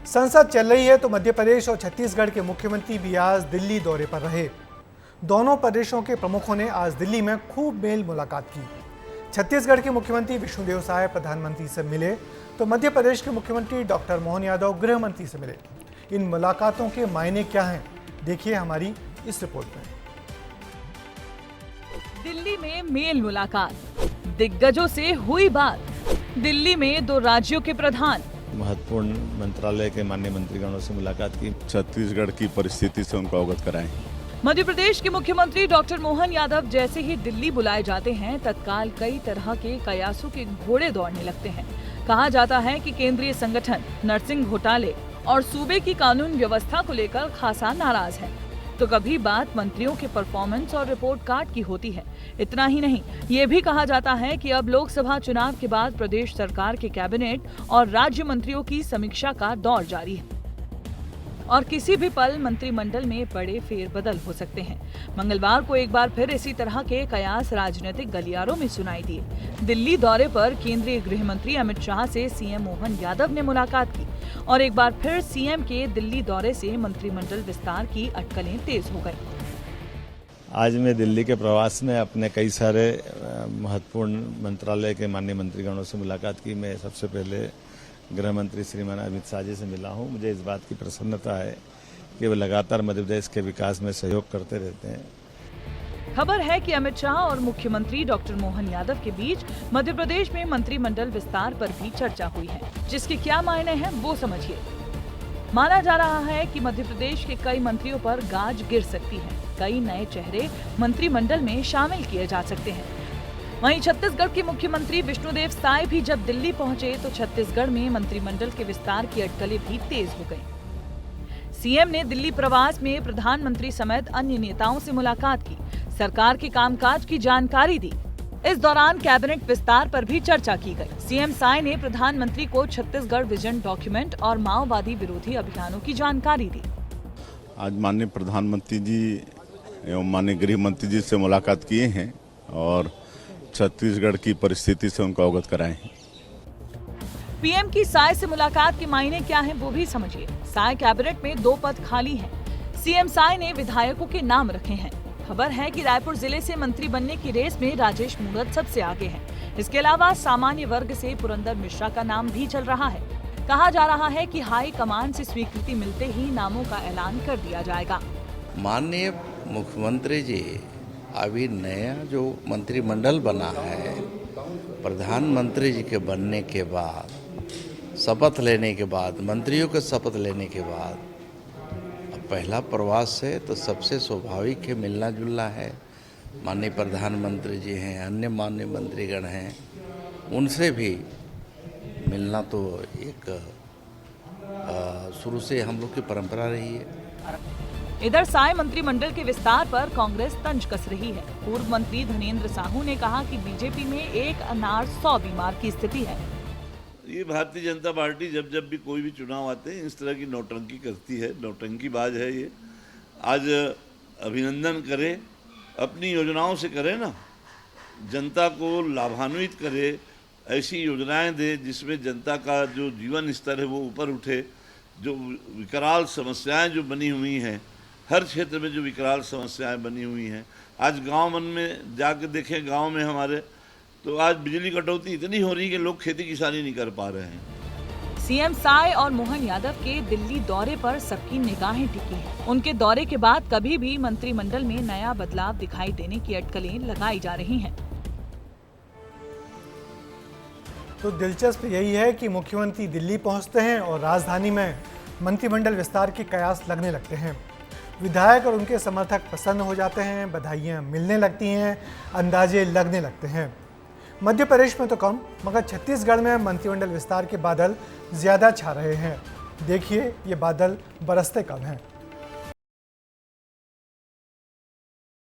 संसद चल रही है तो मध्य प्रदेश और छत्तीसगढ़ के मुख्यमंत्री भी आज दिल्ली दौरे पर रहे। दोनों प्रदेशों के प्रमुखों ने आज दिल्ली में खूब मेल मुलाकात की। छत्तीसगढ़ के मुख्यमंत्री विष्णुदेव साय प्रधानमंत्री से मिले तो मध्य प्रदेश के मुख्यमंत्री डॉक्टर मोहन यादव गृह मंत्री से मिले। इन मुलाकातों के मायने क्या हैं, देखिए हमारी इस रिपोर्ट में। दिल्ली में मेल मुलाकात, दिग्गजों से हुई बात। दिल्ली में दो राज्यों के प्रधान, महत्वपूर्ण मंत्रालय के माननीय मंत्रीगणों से मुलाकात की। छत्तीसगढ़ की परिस्थिति से उनको अवगत कराएं। मध्य प्रदेश के मुख्यमंत्री डॉक्टर मोहन यादव जैसे ही दिल्ली बुलाए जाते हैं, तत्काल कई तरह के कयासों के घोड़े दौड़ने लगते हैं। कहा जाता है कि केंद्रीय संगठन नरसिंह घोटाले और सूबे की कानून व्यवस्था को लेकर खासा नाराज है, तो कभी बात मंत्रियों के परफॉर्मेंस और रिपोर्ट कार्ड की होती है। इतना ही नहीं, ये भी कहा जाता है कि अब लोकसभा चुनाव के बाद प्रदेश सरकार के कैबिनेट और राज्य मंत्रियों की समीक्षा का दौर जारी है और किसी भी पल मंत्रिमंडल में बड़े फेरबदल हो सकते हैं। मंगलवार को एक बार फिर इसी तरह के कयास राजनीतिक गलियारों में सुनाई दिए। दिल्ली दौरे पर केंद्रीय गृह मंत्री अमित शाह से सीएम मोहन यादव ने मुलाकात की और एक बार फिर सीएम के दिल्ली दौरे से मंत्रिमंडल विस्तार की अटकलें तेज हो गई। आज मैं दिल्ली के प्रवास में अपने कई सारे महत्वपूर्ण मंत्रालय के माननीय मंत्रीगणों से मुलाकात की। मैं सबसे पहले गृह मंत्री श्रीमान अमित शाह जी से मिला हूं। मुझे इस बात की प्रसन्नता है कि वे लगातार मध्य प्रदेश के विकास में सहयोग करते रहते हैं। खबर है कि अमित शाह और मुख्यमंत्री डॉक्टर मोहन यादव के बीच मध्य प्रदेश में मंत्रिमंडल विस्तार पर भी चर्चा हुई है, जिसके क्या मायने हैं वो समझिए। माना जा रहा है कि मध्य प्रदेश के कई मंत्रियों पर गाज गिर सकती है। कई नए चेहरे मंत्रिमंडल में शामिल किए जा सकते हैं। वहीं छत्तीसगढ़ के मुख्यमंत्री विष्णुदेव साय भी जब दिल्ली पहुंचे तो छत्तीसगढ़ में मंत्रिमंडल के विस्तार की अटकलें भी तेज हो गईं। सीएम ने दिल्ली प्रवास में प्रधानमंत्री समेत अन्य नेताओं से मुलाकात की, सरकार के कामकाज की जानकारी दी। इस दौरान कैबिनेट विस्तार पर भी चर्चा की गई। सीएम साय ने प्रधानमंत्री को छत्तीसगढ़ विजन डॉक्यूमेंट और माओवादी विरोधी अभियानों की जानकारी दी। आज माननीय प्रधानमंत्री जी एवं माननीय गृह मंत्री जी से मुलाकात किए हैं और छत्तीसगढ़ की परिस्थिति से उनको अवगत कराए हैं। पीएम की साय से मुलाकात के मायने क्या हैं वो भी समझिए। साय कैबिनेट में 2 पद खाली हैं। सीएम साय ने विधायकों के नाम रखे हैं। खबर है कि रायपुर जिले से मंत्री बनने की रेस में राजेश मूणत सबसे आगे हैं। इसके अलावा सामान्य वर्ग से पुरंदर मिश्रा का नाम भी चल रहा है। कहा जा रहा है कि हाई कमान से स्वीकृति मिलते ही नामों का ऐलान कर दिया जाएगा। माननीय मुख्यमंत्री जी अभी नया जो मंत्रिमंडल बना है, प्रधानमंत्री जी के बनने के बाद, शपथ लेने के बाद, मंत्रियों के शपथ लेने के बाद अब पहला प्रवास है तो सबसे स्वाभाविक है, मिलना जुलना है। माननीय प्रधानमंत्री जी हैं, अन्य माननीय मंत्रीगण हैं, उनसे भी मिलना तो एक शुरू से हम लोग की परंपरा रही है। इधर साय मंत्रिमंडल के विस्तार पर कांग्रेस तंज कस रही है। पूर्व मंत्री धनेंद्र साहू ने कहा कि बीजेपी में एक अनार 100 बीमार की स्थिति है। ये भारतीय जनता पार्टी जब भी कोई भी चुनाव आते हैं इस तरह की नौटंकी करती है, नौटंकीबाज है ये। आज अभिनंदन करे, अपनी योजनाओं से करे ना, जनता को लाभान्वित करे, ऐसी योजनाएं दे जिसमें जनता का जो जीवन स्तर है वो ऊपर उठे। जो विकराल समस्याएं जो बनी हुई हैं, हर क्षेत्र में जो विकराल समस्याएं बनी हुई हैं, आज गांव मन में जाकर देखें, गांव में हमारे तो आज बिजली कटौती इतनी हो रही है कि लोग खेती किसानी नहीं कर पा रहे हैं। सीएम साय और मोहन यादव के दिल्ली दौरे पर सबकी निगाहें टिकी हैं। उनके दौरे के बाद कभी भी मंत्रिमंडल में नया बदलाव दिखाई देने की अटकलें लगाई जा रही हैं। तो दिलचस्प यही है कि मुख्यमंत्री दिल्ली पहुंचते हैं और राजधानी में मंत्रिमंडल विस्तार के कयास लगने लगते हैं। विधायक और उनके समर्थक प्रसन्न हो जाते हैं, बधाइयां मिलने लगती हैं, अंदाजे लगने लगते हैं। मध्य प्रदेश में तो कम, मगर छत्तीसगढ़ में मंत्रिमंडल विस्तार के बादल ज्यादा छा रहे हैं। देखिए ये बादल बरसते कब हैं।